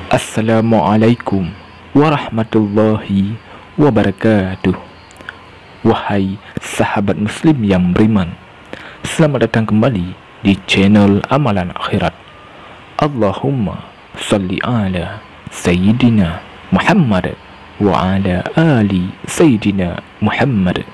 Assalamualaikum warahmatullahi wabarakatuh. Wahai sahabat muslim yang beriman, selamat datang kembali di channel Amalan Akhirat. Allahumma salli ala Sayyidina Muhammad wa ala ali Sayyidina Muhammad.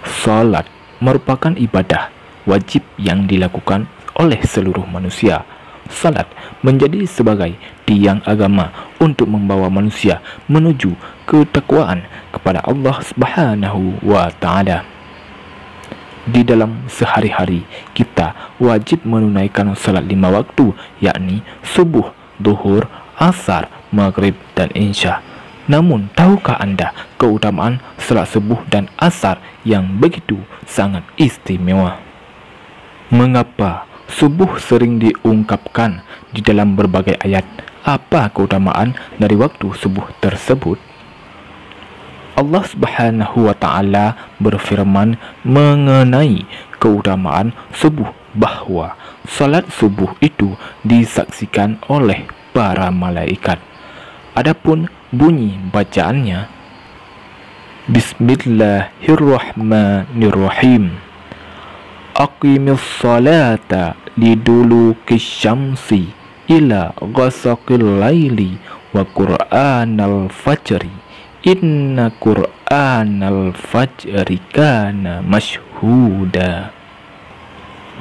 Salat merupakan ibadah wajib yang dilakukan oleh seluruh manusia. Salat menjadi sebagai tiang agama untuk membawa manusia menuju ketakwaan kepada Allah Subhanahu wa Ta'ala. Di dalam sehari-hari kita wajib menunaikan salat 5 waktu, yakni subuh, duhur, asar, maghrib, dan isya. Namun, tahukah Anda keutamaan salat subuh dan asar yang begitu sangat istimewa? Mengapa subuh sering diungkapkan di dalam berbagai ayat? Apa keutamaan dari waktu subuh tersebut? Allah Subhanahu wa Ta'ala berfirman mengenai keutamaan subuh bahwa salat subuh itu disaksikan oleh para malaikat. Adapun bunyi bacaannya, Bismillahirrahmanirrahim. Aqimis salata liduluki syamsi ila ghasaqil laili wa qur'anal fajri inna qur'anal fajri kana mashhuda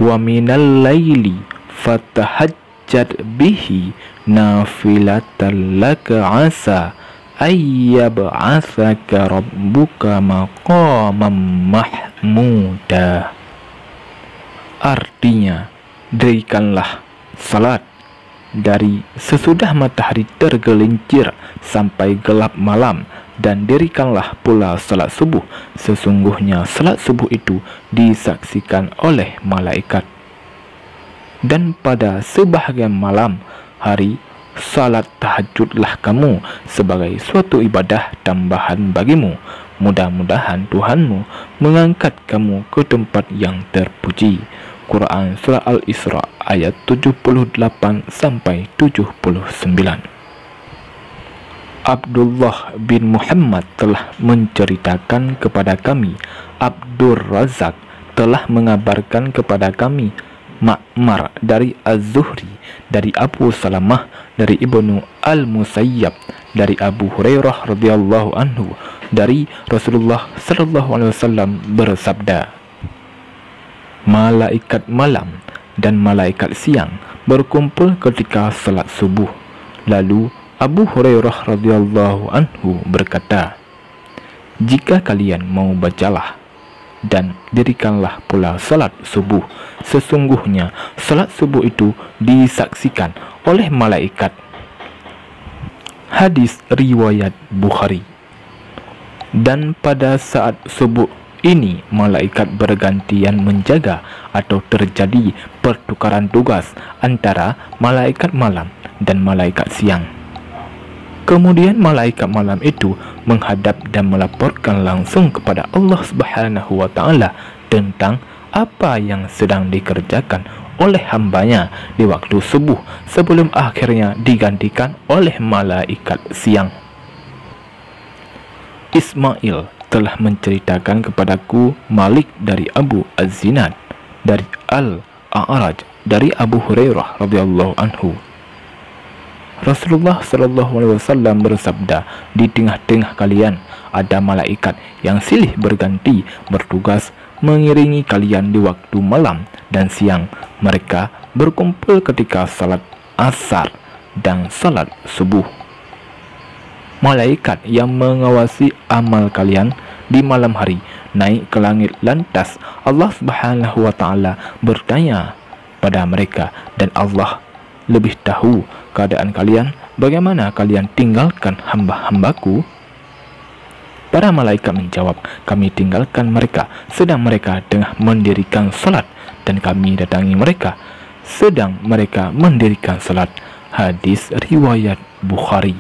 wa minal laili fatahajjad bihi nafilatan laka asa ayyab'athaka rabbuka maqamam mahmuda. Artinya, dirikanlah salat dari sesudah matahari tergelincir sampai gelap malam, dan dirikanlah pula salat subuh. Sesungguhnya salat subuh itu disaksikan oleh malaikat. Dan pada sebahagian malam hari, salat tahajudlah kamu sebagai suatu ibadah tambahan bagimu. Mudah-mudahan Tuhanmu mengangkat kamu ke tempat yang terpuji. Quran Surah Al-Isra ayat 78-79. Abdullah bin Muhammad telah menceritakan kepada kami, Abdur Razak telah mengabarkan kepada kami, Ma'mar dari Az-Zuhri, dari Abu Salamah, dari Ibnu Al-Musayyab, dari Abu Hurairah radhiyallahu anhu, dari Rasulullah sallallahu alaihi wasallam bersabda, malaikat malam dan malaikat siang berkumpul ketika salat subuh. Lalu Abu Hurairah radhiyallahu anhu berkata, jika kalian mau bacalah dan dirikanlah pula salat subuh. Sesungguhnya salat subuh itu disaksikan oleh malaikat. Hadis riwayat Bukhari. Dan pada saat subuh ini malaikat bergantian menjaga atau terjadi pertukaran tugas antara malaikat malam dan malaikat siang. Kemudian malaikat malam itu menghadap dan melaporkan langsung kepada Allah Subhanahu wa Ta'ala tentang apa yang sedang dikerjakan oleh hambanya di waktu subuh, sebelum akhirnya digantikan oleh malaikat siang. Ismail telah menceritakan kepadaku Malik dari Abu Az-Zinad, dari Al-A'raj, dari Abu Hurairah radhiyallahu anhu. Rasulullah sallallahu alaihi wasallam bersabda, di tengah-tengah kalian ada malaikat yang silih berganti bertugas mengiringi kalian di waktu malam dan siang. Mereka berkumpul ketika salat asar dan salat subuh. Malaikat yang mengawasi amal kalian di malam hari naik ke langit, lantas Allah Subhanahu wa Ta'ala bertanya pada mereka, dan Allah lebih tahu keadaan kalian, bagaimana kalian tinggalkan hamba-hambaku? Para malaikat menjawab, kami tinggalkan mereka sedang mereka tengah mendirikan salat, dan kami datangi mereka sedang mereka mendirikan salat. Hadis riwayat Bukhari.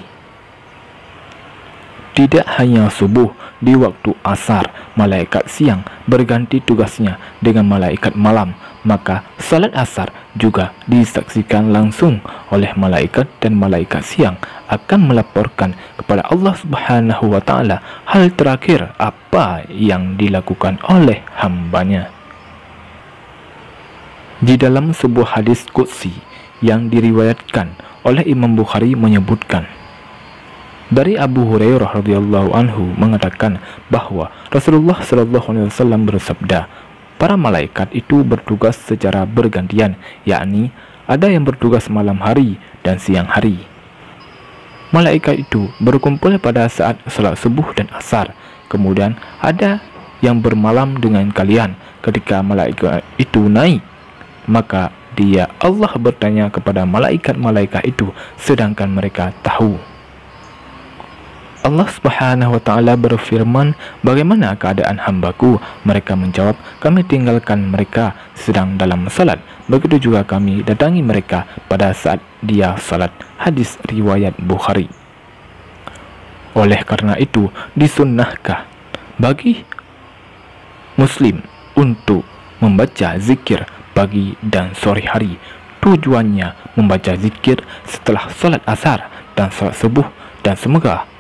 Tidak hanya subuh, di waktu asar, malaikat siang berganti tugasnya dengan malaikat malam. maka salat asar juga disaksikan langsung oleh malaikat, dan malaikat siang akan melaporkan kepada Allah Subhanahu wa Ta'ala hal terakhir apa yang dilakukan oleh hambanya. Di dalam sebuah hadis qudsi yang diriwayatkan oleh Imam Bukhari menyebutkan, dari Abu Hurairah radhiyallahu anhu mengatakan bahwa Rasulullah sallallahu alaihi wasallam bersabda, para malaikat itu bertugas secara bergantian, yakni ada yang bertugas malam hari dan siang hari. Malaikat itu berkumpul pada saat salat subuh dan asar. Kemudian ada yang bermalam dengan kalian. Ketika malaikat itu naik, maka Allah bertanya kepada malaikat-malaikat itu, sedangkan mereka tahu. Allah Subhanahu wa Ta'ala berfirman, bagaimana keadaan hambaku? Mereka menjawab, kami tinggalkan mereka sedang dalam salat. Begitu juga kami datangi mereka pada saat dia salat. Hadis riwayat Bukhari. Oleh karena itu, disunnahkah bagi muslim untuk membaca zikir pagi dan sore hari. Tujuannya membaca zikir setelah salat asar dan salat subuh, dan semoga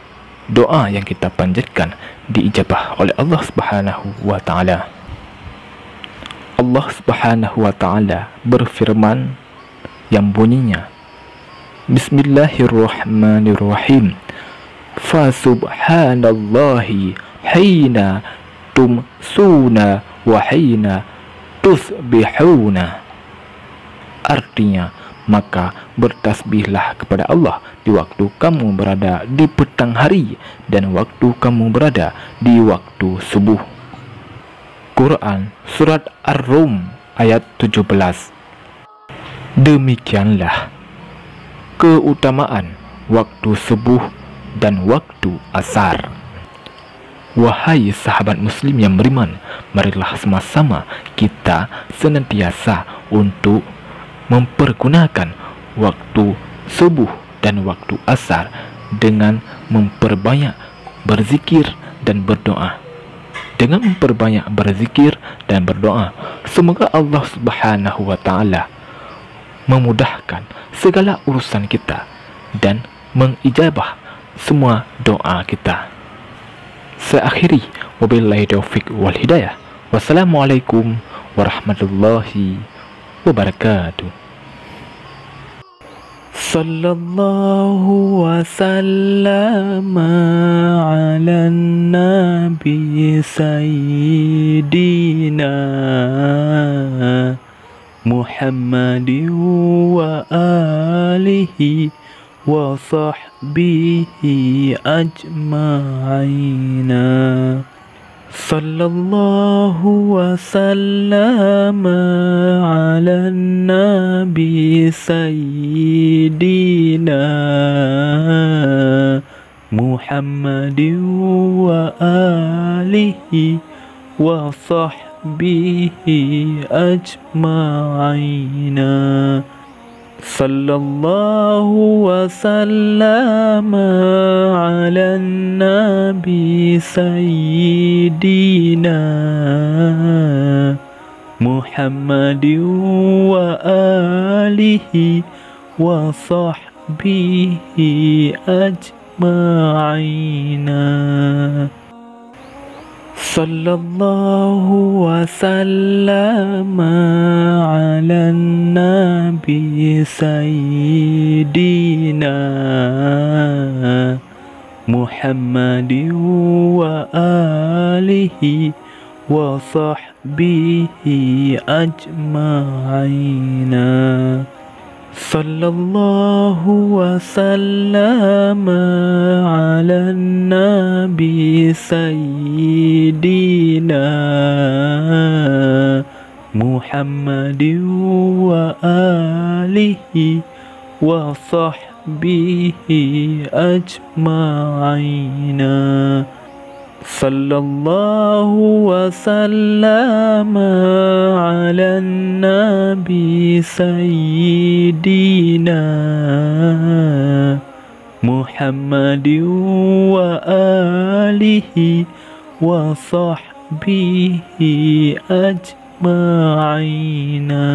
doa yang kita panjatkan diijabah oleh Allah Subhanahu wa Ta'ala. Allah Subhanahu wa Ta'ala berfirman yang bunyinya, Bismillahirrahmanirrahim. Fa subhanallahi hina tumsuna wa hina tusbihuna. Artinya, maka bertasbihlah kepada Allah di waktu kamu berada di petang hari dan waktu kamu berada di waktu subuh. Quran Surat Ar-Rum ayat 17. Demikianlah keutamaan waktu subuh dan waktu asar. Wahai sahabat muslim yang beriman, marilah sama-sama kita senantiasa untuk mempergunakan waktu subuh dan waktu asar dengan memperbanyak berzikir dan berdoa. Dengan memperbanyak berzikir dan berdoa, semoga Allah Subhanahu wa Ta'ala memudahkan segala urusan kita dan mengijabah semua doa kita. Saya akhiri, wabillahi taufiq wal hidayah. Wassalamualaikum warahmatullahi wabarakatuh. Sallallahu wasallam ala nabi sayyidina Muhammadin wa alihi wa sahbihi ajma'ina. Sallallahu wasallam ala nabi sayyidina Muhammadin wa alihi wa sahbihi ajma'ina. Sallallahu wasallam ala nabi sayyidina Muhammadin wa alihi wa sahbihi ajma'ina. Sallallahu wasallam ala nabi sayyidina Muhammadin wa alihi wa sahbihi ajma'ina. Sallallahu wasallam ala nabi sayyidina Muhammadin wa alihi wa sahbihi ajma'ina. Sallallahu wasallam ala nabi sayyidina Muhammadin wa alihi wa sahbihi ajma'ina. معينا